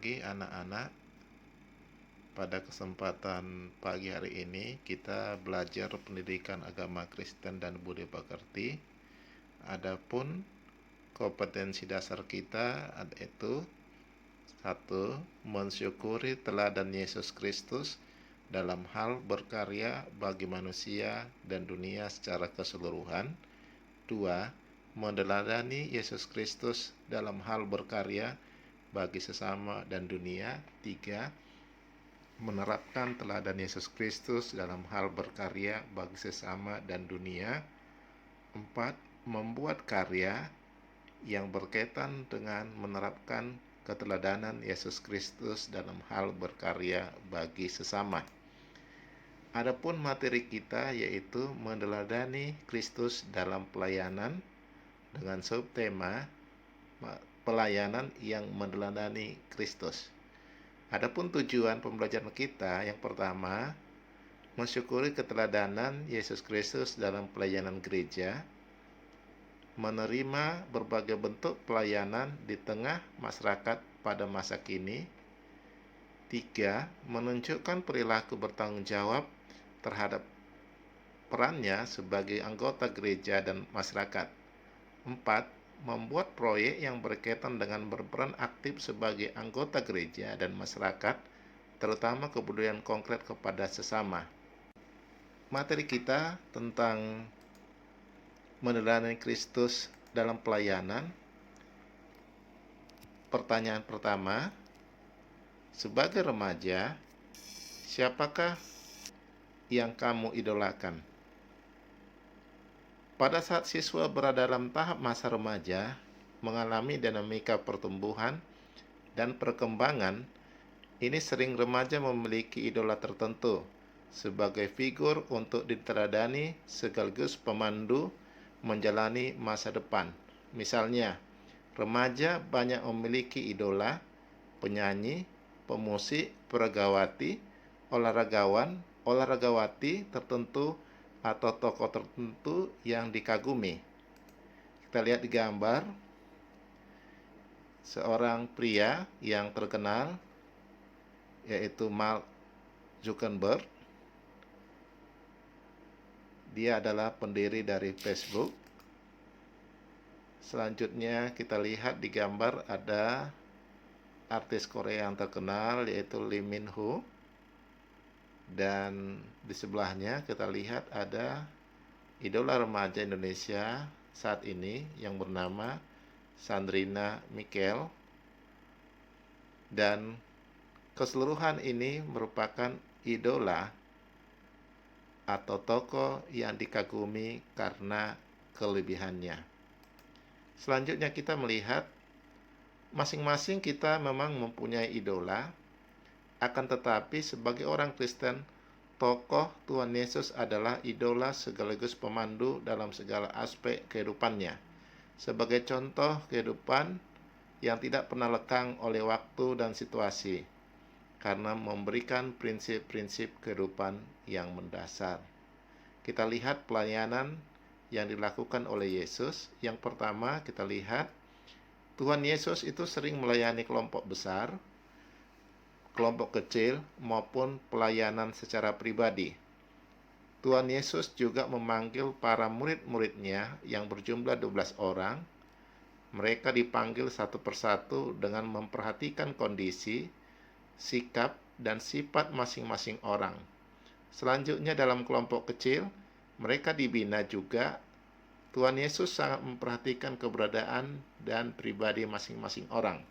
pagi anak-anak. Pada kesempatan pagi hari ini kita belajar pendidikan agama Kristen dan budi pekerti. Adapun kompetensi dasar kita yaitu 1. Mensyukuri teladan Yesus Kristus dalam hal berkarya bagi manusia dan dunia secara keseluruhan. 2. Meneladani Yesus Kristus dalam hal berkarya bagi sesama dan dunia. 3. Menerapkan teladan Yesus Kristus dalam hal berkarya bagi sesama dan dunia. 4. Membuat karya yang berkaitan dengan menerapkan keteladanan Yesus Kristus dalam hal berkarya bagi sesama. Adapun materi kita yaitu meneladani Kristus dalam pelayanan dengan subtema pelayanan yang meneladani Kristus. Adapun tujuan pembelajaran kita yang pertama, mensyukuri keteladanan Yesus Kristus dalam pelayanan gereja, menerima berbagai bentuk pelayanan di tengah masyarakat pada masa kini. 3. Menunjukkan perilaku bertanggung jawab terhadap perannya sebagai anggota gereja dan masyarakat. 4. Membuat proyek yang berkaitan dengan berperan aktif sebagai anggota gereja dan masyarakat, terutama kepedulian konkret kepada sesama. Materi kita tentang meneladani Kristus dalam pelayanan. Pertanyaan pertama, sebagai remaja, siapakah yang kamu idolakan? Pada saat siswa berada dalam tahap masa remaja, mengalami dinamika pertumbuhan dan perkembangan, ini sering remaja memiliki idola tertentu sebagai figur untuk diteladani sekaligus pemandu menjalani masa depan. Misalnya, remaja banyak memiliki idola, penyanyi, pemusik, peragawati, olahragawati tertentu atau tokoh tertentu yang dikagumi. Kita lihat di gambar seorang pria yang terkenal yaitu Mark Zuckerberg. Dia adalah pendiri dari Facebook. Selanjutnya kita lihat di gambar ada artis Korea yang terkenal yaitu Lee Min Ho. Dan di sebelahnya kita lihat ada idola remaja Indonesia saat ini yang bernama Sandrina Michel. Dan keseluruhan ini merupakan idola atau tokoh yang dikagumi karena kelebihannya. Selanjutnya kita melihat masing-masing kita memang mempunyai idola, akan tetapi sebagai orang Kristen, tokoh Tuhan Yesus adalah idola sekaligus pemandu dalam segala aspek kehidupannya. Sebagai contoh kehidupan yang tidak pernah lekang oleh waktu dan situasi, karena memberikan prinsip-prinsip kehidupan yang mendasar. Kita lihat pelayanan yang dilakukan oleh Yesus. Yang pertama kita lihat Tuhan Yesus itu sering melayani kelompok besar, kelompok kecil, maupun pelayanan secara pribadi. Tuhan Yesus juga memanggil para murid-muridnya yang berjumlah 12 orang. Mereka dipanggil satu persatu dengan memperhatikan kondisi, sikap, dan sifat masing-masing orang. Selanjutnya dalam kelompok kecil, mereka dibina juga. Tuhan Yesus sangat memperhatikan keberadaan dan pribadi masing-masing orang.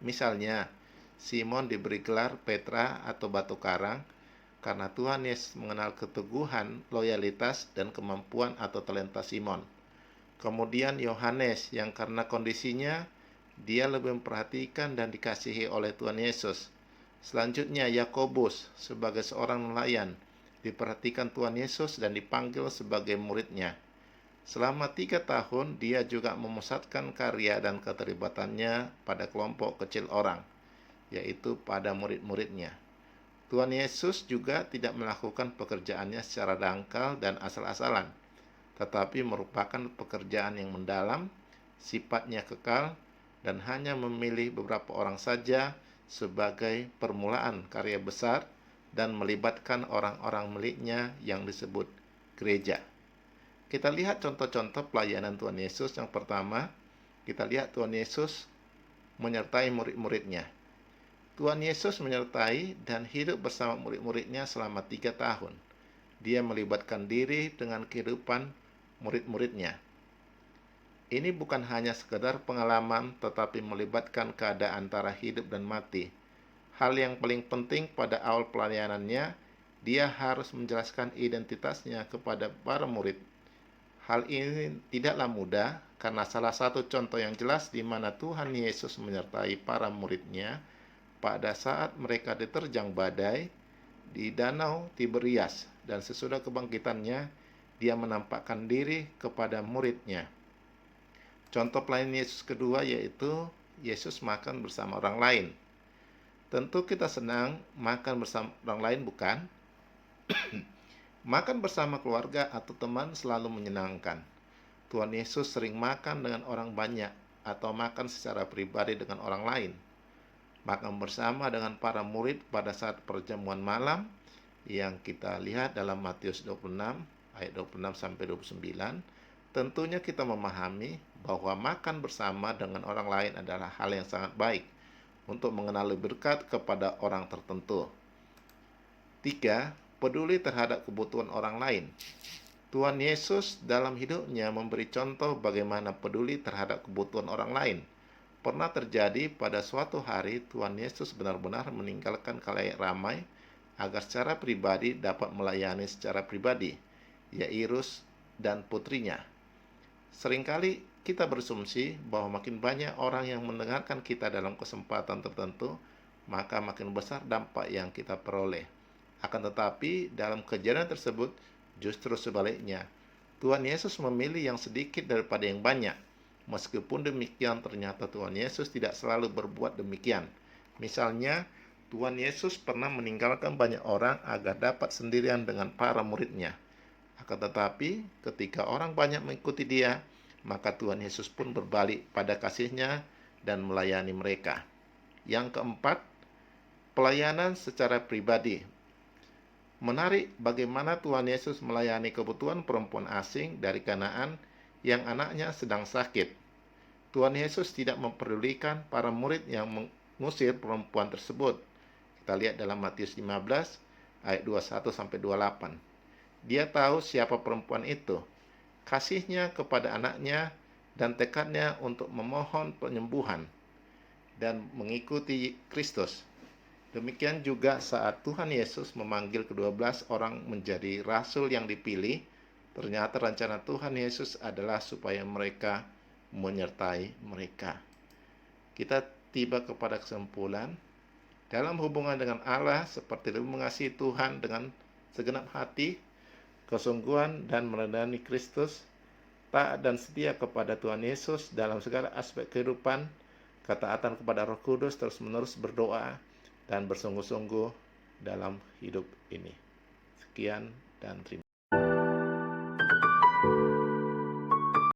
Misalnya, Simon diberi gelar Petra atau batu karang karena Tuhan Yesus mengenal keteguhan, loyalitas, dan kemampuan atau talenta Simon. Kemudian Yohanes yang karena kondisinya dia lebih memperhatikan dan dikasihi oleh Tuhan Yesus. Selanjutnya Yakobus sebagai seorang nelayan diperhatikan Tuhan Yesus dan dipanggil sebagai muridnya. Selama 3 tahun dia juga memusatkan karya dan keterlibatannya pada kelompok kecil orang, yaitu pada murid-muridnya. Tuhan Yesus juga tidak melakukan pekerjaannya secara dangkal dan asal-asalan, tetapi merupakan pekerjaan yang mendalam, sifatnya kekal, dan hanya memilih beberapa orang saja sebagai permulaan karya besar dan melibatkan orang-orang miliknya yang disebut gereja. Kita lihat contoh-contoh pelayanan Tuhan Yesus. Yang pertama, kita lihat Tuhan Yesus menyertai murid-muridnya. Tuhan Yesus menyertai dan hidup bersama murid-muridnya selama 3 tahun. Dia melibatkan diri dengan kehidupan murid-muridnya. Ini bukan hanya sekedar pengalaman, tetapi melibatkan keadaan antara hidup dan mati. Hal yang paling penting pada awal pelayanannya, dia harus menjelaskan identitasnya kepada para murid. Hal ini tidaklah mudah, karena salah satu contoh yang jelas di mana Tuhan Yesus menyertai para muridnya pada saat mereka diterjang badai di Danau Tiberias, dan sesudah kebangkitannya, dia menampakkan diri kepada muridnya. Contoh pelayanan Yesus kedua yaitu Yesus makan bersama orang lain. Tentu kita senang makan bersama orang lain, bukan? Makan bersama keluarga atau teman selalu menyenangkan. Tuhan Yesus sering makan dengan orang banyak atau makan secara pribadi dengan orang lain. Makan bersama dengan para murid pada saat perjamuan malam yang kita lihat dalam Matius 26 ayat 26 sampai 29. Tentunya kita memahami bahwa makan bersama dengan orang lain adalah hal yang sangat baik untuk mengenal berkat kepada orang tertentu. 3. Peduli terhadap kebutuhan orang lain. Tuhan Yesus dalam hidupnya memberi contoh bagaimana peduli terhadap kebutuhan orang lain. Pernah terjadi pada suatu hari Tuhan Yesus benar-benar meninggalkan khalayak ramai agar secara pribadi dapat melayani secara pribadi Yairus dan putrinya. Seringkali kita berasumsi bahwa makin banyak orang yang mendengarkan kita dalam kesempatan tertentu, maka makin besar dampak yang kita peroleh. Akan tetapi, dalam kejadian tersebut, justru sebaliknya. Tuhan Yesus memilih yang sedikit daripada yang banyak. Meskipun demikian, ternyata Tuhan Yesus tidak selalu berbuat demikian. Misalnya, Tuhan Yesus pernah meninggalkan banyak orang agar dapat sendirian dengan para muridnya. Akan tetapi, ketika orang banyak mengikuti dia, maka Tuhan Yesus pun berbalik pada kasih-Nya dan melayani mereka. Yang keempat, pelayanan secara pribadi. Menarik bagaimana Tuhan Yesus melayani kebutuhan perempuan asing dari Kanaan yang anaknya sedang sakit. Tuhan Yesus tidak memperdulikan para murid yang mengusir perempuan tersebut. Kita lihat dalam Matius 15 ayat 21 sampai 28. Dia tahu siapa perempuan itu, kasihnya kepada anaknya, dan tekadnya untuk memohon penyembuhan dan mengikuti Kristus. Demikian juga saat Tuhan Yesus memanggil ke-12 orang menjadi rasul yang dipilih, ternyata rencana Tuhan Yesus adalah supaya mereka menyertai mereka. Kita tiba kepada kesimpulan, dalam hubungan dengan Allah seperti lebih mengasihi Tuhan dengan segenap hati, kesungguhan dan meneladani Kristus, taat dan setia kepada Tuhan Yesus dalam segala aspek kehidupan, ketaatan kepada Roh Kudus, terus-menerus berdoa dan bersungguh-sungguh dalam hidup ini. Sekian dan terima kasih.